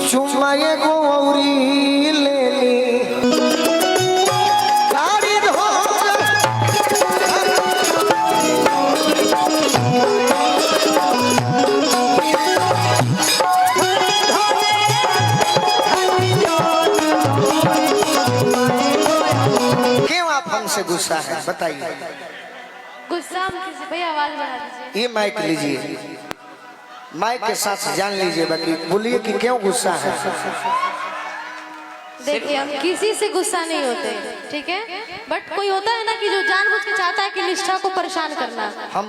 चुम्मा ये गोरी ले ली से गुस्सा है बताइए। गुस्सा भैया आवाज बढ़ा दीजिए। ये माइक लीजिए, माइक के साथ जान लीजिए, बाकी बोलिए कि क्यों गुस्सा है। देखिए हम किसी से गुस्सा नहीं होते, ठीक है, बट कोई होता है ना कि जो जानबूझ के चाहता है कि निष्ठा को परेशान करना। हम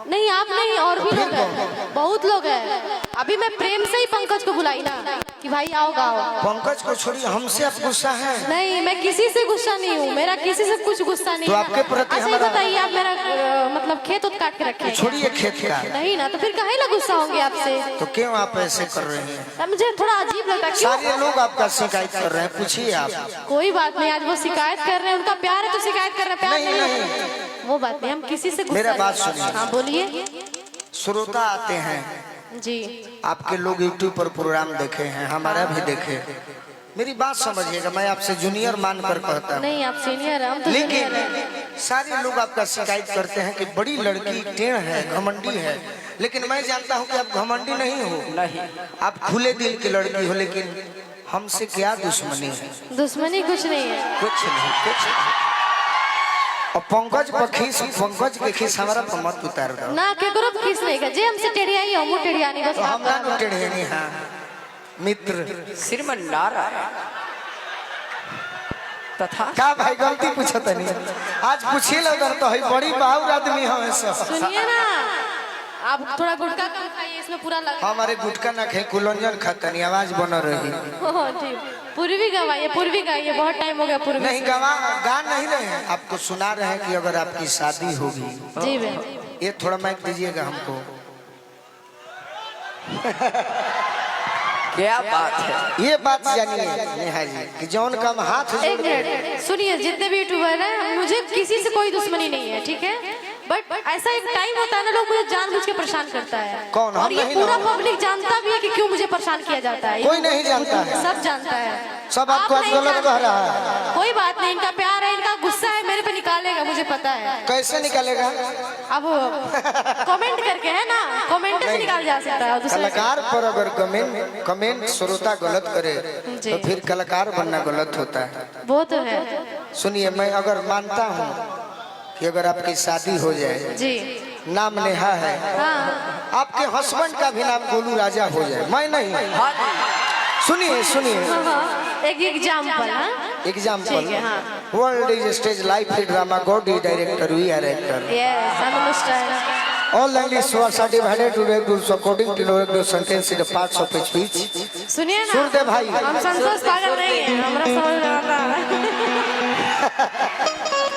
नहीं, आप नहीं, और भी लोग हैं, बहुत लोग हैं। अभी मैं प्रेम से ही पंकज को बुलाई ना कि भाई आओ गाओ। पंकज को छोड़िए, हमसे आप गुस्सा है? नहीं, मैं किसी से गुस्सा नहीं हूँ, मेरा किसी से कुछ गुस्सा नहीं। तो आपके प्रति अच्छा बताइए, आप मेरा मतलब खेत उत काट के रखे? छोड़िए खेत का। नहीं ना, तो फिर काहे ना गुस्सा होंगे आपसे? तो क्यों आप ऐसे कर रहे हैं? मुझे थोड़ा अजीब लगता है। सारे लोग आपका शिकायत कर रहे हैं, पूछिए आप। कोई बात नहीं, आज वो शिकायत कर रहे हैं, उनका प्यार है तो शिकायत कर रहे हैं, प्यार नहीं, वो बात नहीं, हम किसी से मेरा बात सुनिए। हाँ बोलिए। श्रोता आते हैं जी, आपके लोग यूट्यूब पर प्रोग्राम देखे हैं, हमारा भी देखे। मेरी बात समझिएगा, मैं आपसे जूनियर मानकर कहता हूँ। नहीं आप सीनियर हैं, हम तो लेकिन सारे लोग आपका शिकायत करते हैं कि बड़ी लड़की टेढ़ है, घमंडी है, लेकिन मैं जानता हूँ कि आप घमंडी नहीं हो। नहीं, आप खुले दिल की लड़की हो, लेकिन हमसे क्या दुश्मनी है? दुश्मनी कुछ नहीं है, कुछ नहीं, कुछ नहीं। और पंकज के खीस हमारा पर मत उतार दो ना, केकरो खीस नहीं है, जे हमसे टेढ़ियाई हम टेढ़ियानी बस। हमरा नु टेढ़ियानी। हां मित्र श्रीमन नारायण तथा का भाई गलती पूछत नहीं, आज पूछिए लगन तो है बड़ी बाहुर आदमी हमें सब। सुनिए ना, आप थोड़ा गुटखा कम खाइए, इसमें पूरा लगा। हमारे गुटखा ना खाए, कुलंजन खाता नहीं, आवाज बन रही। ठीक, पूर्वी गवाइए, पूर्वी गाइए, बहुत टाइम हो गया पूर्वी। नहीं गा नहीं रहे हैं, आपको सुना रहे हैं कि अगर आपकी शादी होगी। जी भाई, ये थोड़ा माइक दीजिएगा हमको। क्या बात है, ये बात जानिए नेहा जी कि जौन कम हाथ। एक मिनट सुनिए, जितने भी यूट्यूबर हैं, मुझे किसी से कोई दुश्मनी नहीं है, ठीक है, बट ऐसा एक टाइम होता है ना, लोग मुझे जानबूझ के परेशान करता है। कौन? और ये पूरा पब्लिक जानता भी है कि क्यों मुझे परेशान किया जाता है। कोई नहीं जानता है, सब जानता है। सब आपको आज गलत कह रहा है। कोई बात नहीं, इनका प्यार है, इनका गुस्सा है, मेरे पे निकालेगा, मुझे पता है। कैसे निकालेगा? अब कमेंट करके है ना, कमेंट से निकाल जा सकता है। कलाकार पर अगर कमेंट श्रोता गलत करे तो फिर कलाकार बनना गलत होता है। वो तो है। सुनिए, मैं अगर मानता हूँ कि अगर आपकी शादी हो जाए, जी, नाम नेहा है, हाँ, आपके हस्बैंड का भी नाम गोलू राजा हो जाए, मैं नहीं। सुनिए सुनिए, एक example. Example, world is stage life drama, God is director, we are actor. All languages are divided to groups according to the sentence in the parts of each speech. सुनिए ना, सुन दे भाई, हम संतोष पागल नहीं हैं, हमरा समझ में आता है।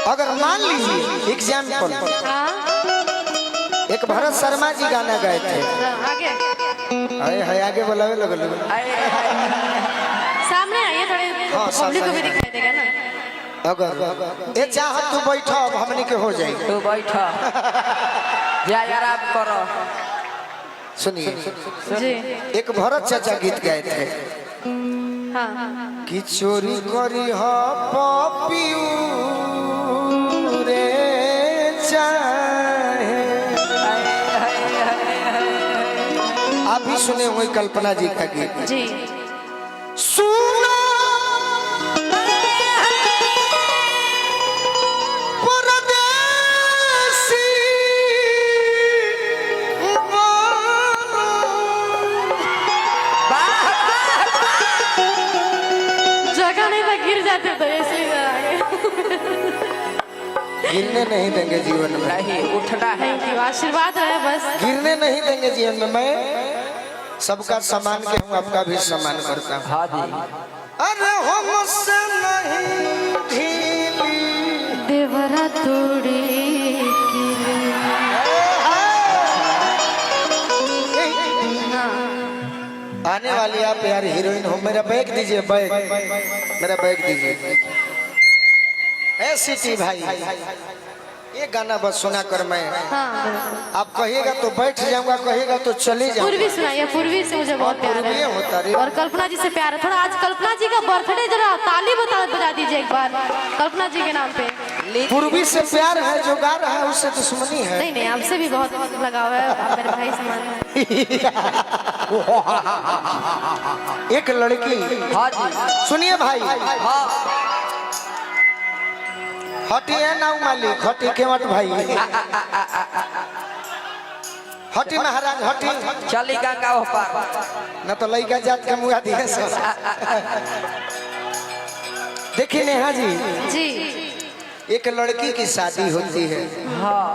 अगर मान लीजिए एग्जाम्पल, एक भरत शर्मा जी गाना गाए थे। आगे हाय आगे बुलावे लगल, सामने आइए, थोड़े पब्लिक को भी दिखाई देगा ना। अगर ये चाह तू बैठो, अब हमने के हो जाए। तू बैठो जा यार, आप करो। सुनिए जी, एक भरत चाचा गीत गाए थे। हाँ, कि चोरी करी हो पपियू रे चाहे। आप भी सुने हुए कल्पना जी का गीत। जी, सुनो परदेसी जगह नहीं था, गिर जाते तो इसलिए गिरने नहीं देंगे जीवन में, नहीं उठना है, आशीर्वाद है बस। गिरने नहीं देंगे जीवन में। मैं सबका सम्मान के हूँ, आपका भी सम्मान करता हूँ। हाँ जी, अरे हो मुझसे नहीं ढीली देवरा तोड़ी आने वाली आप यार हीरोइन हो। मेरा बैग दीजिए, बैग, मेरा बैग दीजिए। ए सिटी भाई, ये गाना बस सुना कर मैं, हाँ बिल्कुल। आप कहिएगा तो बैठ जाऊंगा, कहिएगा तो चले जाऊंगा। पूर्वी सुनाइए, पूर्वी से मुझे बहुत प्यार पूर्वी होता रे। है और कल्पना जी से प्यार है थोड़ा। आज कल्पना जी का बर्थडे, जरा ताली बजा दीजिए एक बार कल्पना जी के नाम पे। पूर्वी से प्यार है, जो गा रहा है उससे दुश्मनी है। नहीं नहीं, आपसे भी बहुत लगाव है, आप मेरे भाई समान है। एक लड़की, हाँ जी, सुनिए भाई, हाँ हटी है ना मालिक, हटी केवट भाई, हटी महाराज हटी, चली गंगा ऊपर न तो लड़का जात के मुआ दिए सब। देखिए नेहा जी, जी एक लड़की की शादी होती है, हाँ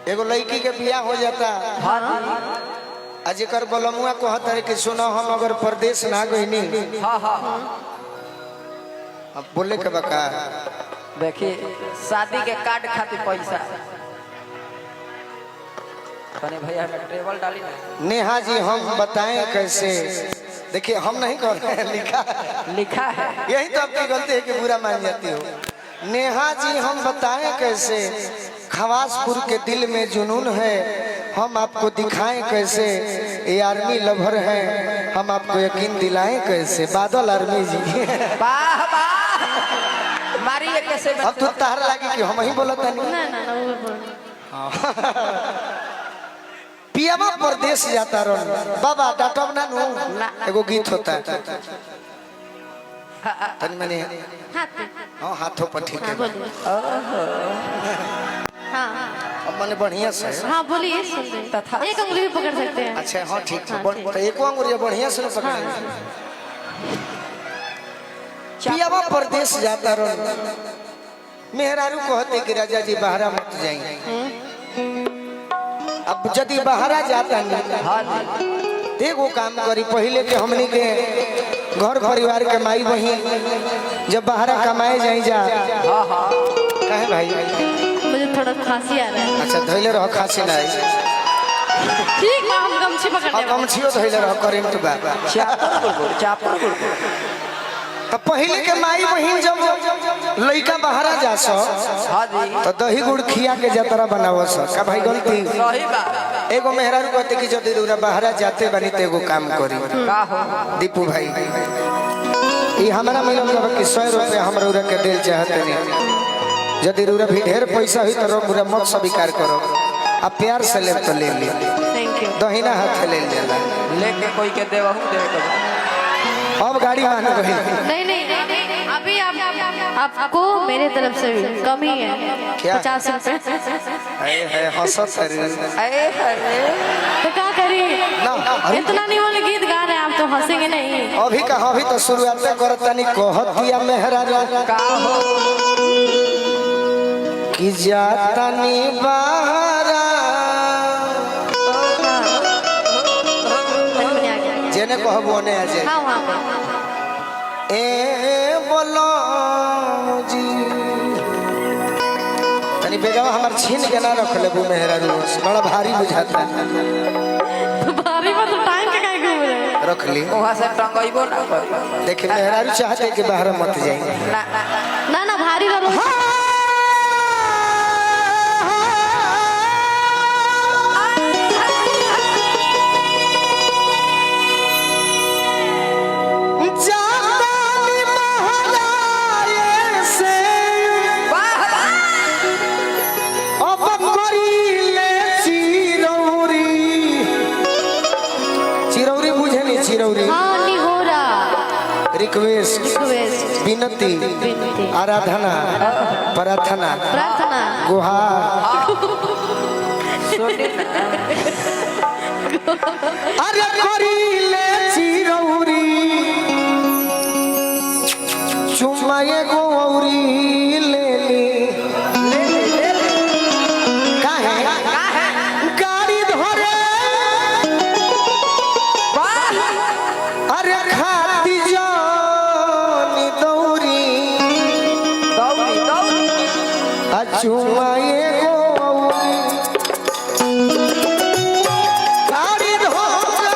एगो लड़की के बियाह हो जाता, हाँ जी, अजकर बलमुआ कहता है कि सुनो हम अगर परदेश ना गईनी, हाँ हाँ अब बोले के बका देखिए शादी के कार्ड खातिर पैसा कने भैया में ट्रेवल डाली ना। नेहा जी हम बताएं कैसे, देखिए हम नहीं कर रहे हैं, लिखा है, यही तो आपकी गलती है कि बुरा मान जाती हो। नेहा जी हम बताएं कैसे, खवासपुर के दिल में जुनून है, हम आपको दिखाएं कैसे, ये आर्मी लवर है, हम आपको यकीन दिलाएं कैसे। बादल आर्मी जी वाह वाह मारिए कैसे अब तो तार लगी कि हम ही बोलता नहीं। ना ना ना, वो बोल पियावा परदेश जाता रहो बाबा डाटब ना नु, एगो गीत होता है तनी मनी, हाथ पे। हाँ हाथों पर ठीक हाँ है, बोलिए। हाँ अब मैंने बढ़िया से, हाँ बोलिए, सुन रहे हैं। तथा एक उंगली भी पकड़ सकते हैं। अच्छा हाँ ठीक है, हाँ, ठीक। तो एक अंगुरिया बढ़िया से पकड़। हाँ पियावा परदेश जाता रहो, मेहरारू कहते कि राजा जी बाहरा मत जाइए। अब यदि बाहरा जाता नहीं, देखो काम करी पहले के हमनी के घर परिवार के माई बहन जब बाहरा कमाए जाई जा, कहे भाई मुझे थोड़ा खांसी आ रहा है। अच्छा धैले रहो, खांसी ना आई, ठीक है, हम गमछी पकड़ और लेंगे। गमछियो धैले रहो, करेंट बा। चापर तो पहले के माई बहन जब लड़का बाहरा जा सो, हाँ जी, तो दही गुड़ खिया के जतरा बनावो सो। का भाई गलती, सही बात एगो मेहरारू कहते कि जदि रूरा बाहरा जाते बनी तो एगो काम करी। का हो दीपू भाई ये हमारा मिलल जब कि 100 रुपया हम रूरा के दिल चाहते नहीं, यदि रूरा भी ढेर पैसा हुई तो रूरा मत स्वीकार करो, अब प्यार से ले तो ले ली, थैंक यू। दहीना हाथ ले लेला, लेके कोई के देवहू देवे के अब गाड़ी मान रही। नहीं नहीं नहीं नहीं, अभी आपको मेरे तरफ से भी कम ही है, क्या? 50 रुपए। है हंसत अरे अरे तो क्या करिए, ना इतना नहीं बोले गीत गा रहे हैं आप तो हंसेंगे नहीं। अभी कहा, अभी तो शुरुआत करता नहीं, कहत दिया मेहरारू का हो कि जाता नहीं बाहरा, जेने कहबो ने आ जाए। हाँ वहाँ पे ए बोलो जी तनी बेगवा हमार छीन के ना रख लेबू मेहरारू, बड़ा भारी बुझाता है। भारी में तो टाइम के काहे घूम रहे हैं? रख ली, वहाँ से टंगइबो ना करी। देखिए मेहरारू चाहते कि बाहर मत जाए। ना ना भारी वालों रिक्वेस्ट, विनती, आराधना, प्रार्थना, गुहार, अरे करीले चिरौरी, चुमाए गौरी ले ली, काहे गाड़ी धरे, अरे खाती जानी दौरी, चुमाए गौरी गाड़ी धरे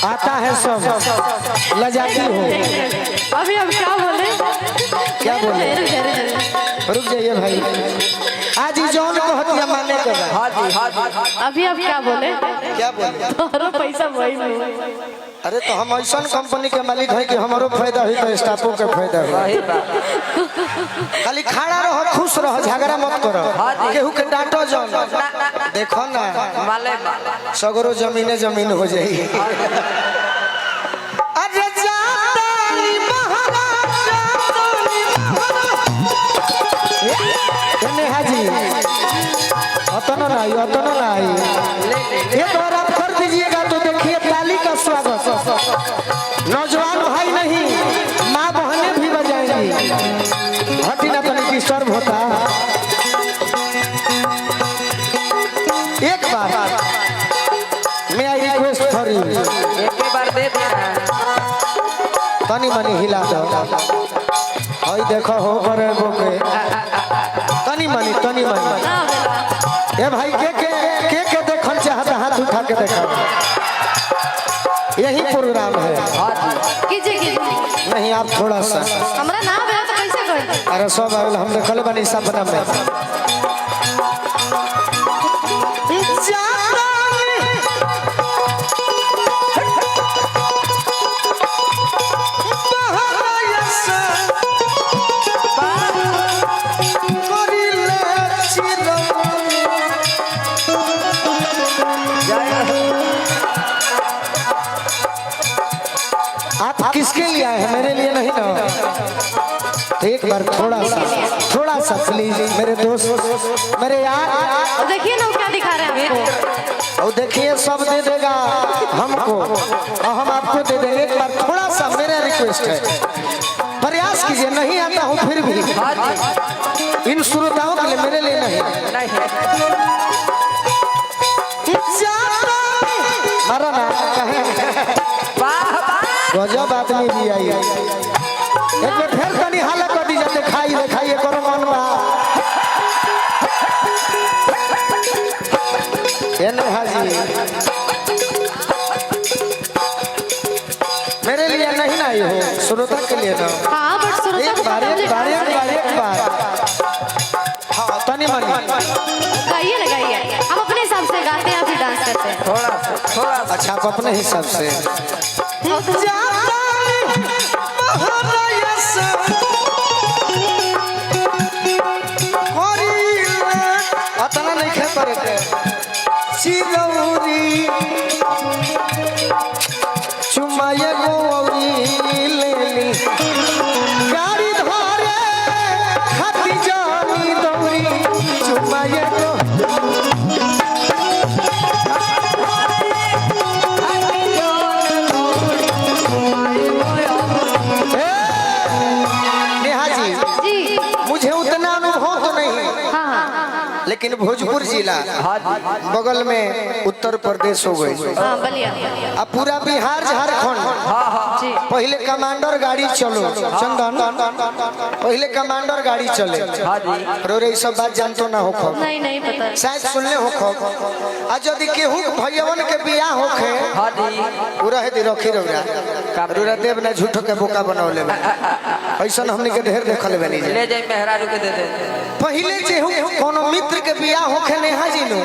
आता है सब लजाती हो। अभी हम क्या बोले? क्या बोले? रुक जाइए भाई, आज ही जौन को हतिया माने के बा। हाँ जी हाँ जी। अभी आप क्या बोले? क्या बोले? तोहरो पैसा वही में। अरे तो हम ऐसा कंपनी के मालिक है कि हमारो फायदा हुई तो स्टाफों के फायदा हुई। सही बात। खाली खड़ा रहो, खुश रहो, झगड़ा मत करो, केहू के डांटो जौन। देखो ना माले सगरो जमीने जमीन हो जाई। अरे जातानी महाराज हाजी अतनो नहीं एक बार आप कर दीजिएगा तो देखिए ताली का स्वागत। नौजवान भाई नहीं, माँ बहनें भी बजाएंगी। हटी ना तो डिस्टर्ब होता। एक बार मैं आई रिक्वेस्ट फॉर यू, एक बार दे देना। तनी मनी हिला दो। हई देखो हो बड़े बोके तनी मनी ए भाई के देखल चाहता हाथ उठा के देखो। यही प्रोग्राम है। कीजिए नहीं आप थोड़ा सा हमारा नाम है तो कैसे करें? अरे सब आवेल हम देखल बनी सपना में। आप किसके लिए आए हैं? मेरे लिए नहीं ना। तो एक बार थोड़ा सा प्लीज मेरे दोस्त, मेरे यार। देखिए ना वो क्या दिखा रहे हैं आपको। और देखिए सब दे देगा हमको और हम आपको दे देंगे। एक बार थोड़ा सा मेरा रिक्वेस्ट है, प्रयास कीजिए। नहीं आता हूँ फिर भी इन श्रोताओं के लिए, मेरे लिए नहीं। मारा ना कहे गजब आदमी भी आई। एक बार फिर तनी हाला कर दी जाते खाइए करो मन बा। ये नहीं हाजी मेरे लिए नहीं ना आई हो, श्रोता के लिए ना। हाँ बट सुनो एक बार हाँ तनी मनी गाइए ना गाइए। हम अपने हिसाब से गाते हैं, फिर डांस करते हैं। थोड़ा अच्छा आप अपने हिसाब से। अतना नहीं खे पर चुमाए गौरी ले ली गाड़ी धरे खाती जानी दौरी चुमाए लेकिन भोजपुर जिला बगल में उत्तर प्रदेश हो गई। अब पूरा बिहार झारखंड पहले कमांडर गाड़ी चलो चंदन, पहले कमांडर गाड़ी चले। रे सब बात जानतो ना हो खब नहीं पता, शायद सुनले हो खब। आज यदि केहू भैयावन के बियाह होखे पूरा है रखी रौरा देव ना झूठो के बोका बनौले ऐसा हमने के ढेर देखल बनी ले जाए मेहरारू के दे दे। पहले जेहू कोनो मित्र के बियाह होखे नेहा जी नु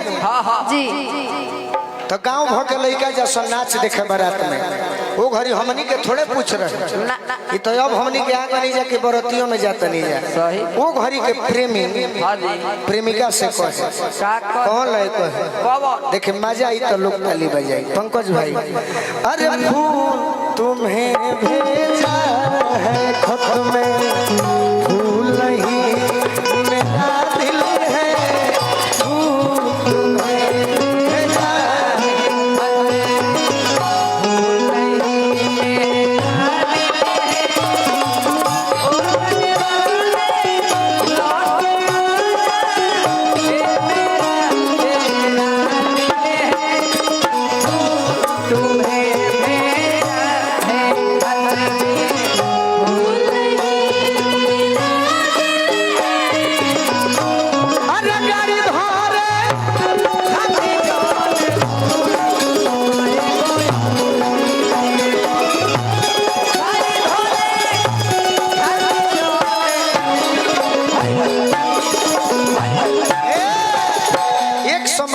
जी तो गांव भर के लड़का जैसा नाच देखे बारात में वो घड़ी हमनी के थोड़े पूछ रहे कि तो अब हमनी के आगे नहीं जा के बरतियों में जाता नहीं जा। वो घड़ी के प्रेमी प्रेमिका से कहे कौन लय कहे देखे मजा आई तो लोग ताली बजाई। पंकज भाई अरे फूल तुम्हें भेजा है खत में फूल नहीं मेरा दिल है फूल तुम्हें भेजा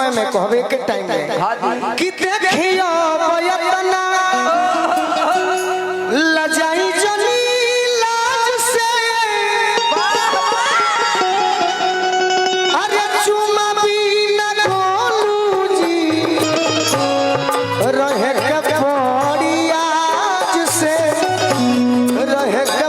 समय में कहबे के टाइम में हाँ जी। कि देखियो बयतना लजाई जनी लाज से अरे चुमा बिना गोलू जी रहे के पड़ी आज से रहे के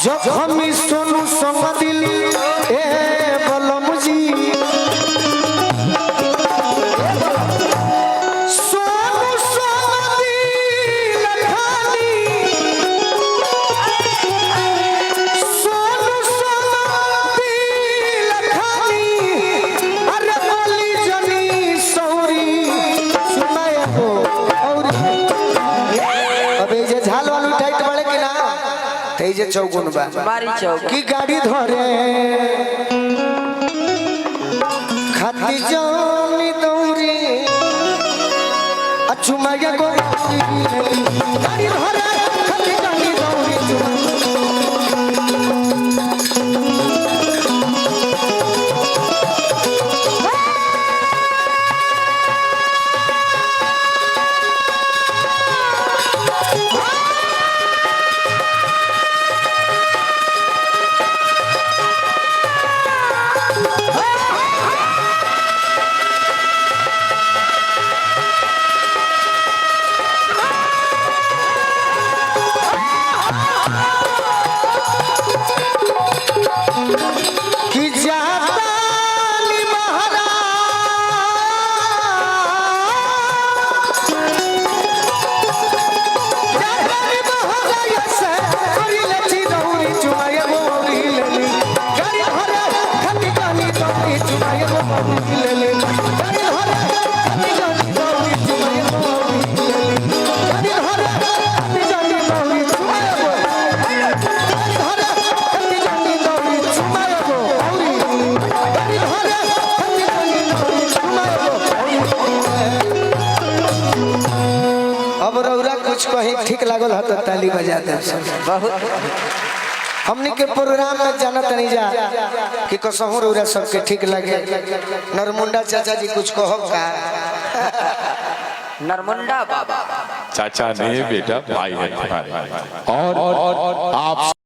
जब हम सोनू संग दिल ए बलम जी सोनू संग दिल खाली सोनू संग दिल खाली अरे बोली जनी सौरी सुनाए हो और अबे जे झाल वालू टाइट बड़े के ना ते जे चौगुन बा मारी चौक की गाड़ी धरे खाती जानी दौरी अचुमाया को गाड़ी धरे खाती जानी दौरी कि जाता नी महाराज जाता नी महाराज से करी लची दौरी चुमाए बोरी लेली गाड़ी धरे खाती जानी दौरी चुमाए बोरी लेली गाड़ी धरे खाती जानी दौरी चुमाए बोरी लेली गाड़ी धरे खाती जानी दौरी चुमाए बोरी गाड़ी धरे खाती जानी दौरी चुमाए बोरी गाड़ी धरे खाती जानी दौरी चुमाए बोरी अब रौरा कुछ कहीं ठीक लागल ह तो ताली बजा दे बहुत हमनी के प्रोग्राम में जानत नहीं जा कि कसहू रौरा सबके ठीक लगे नरमुंडा चाचा जी कुछ कहो का नरमुंडा बाबा चाचा ने बेटा भाई है और आप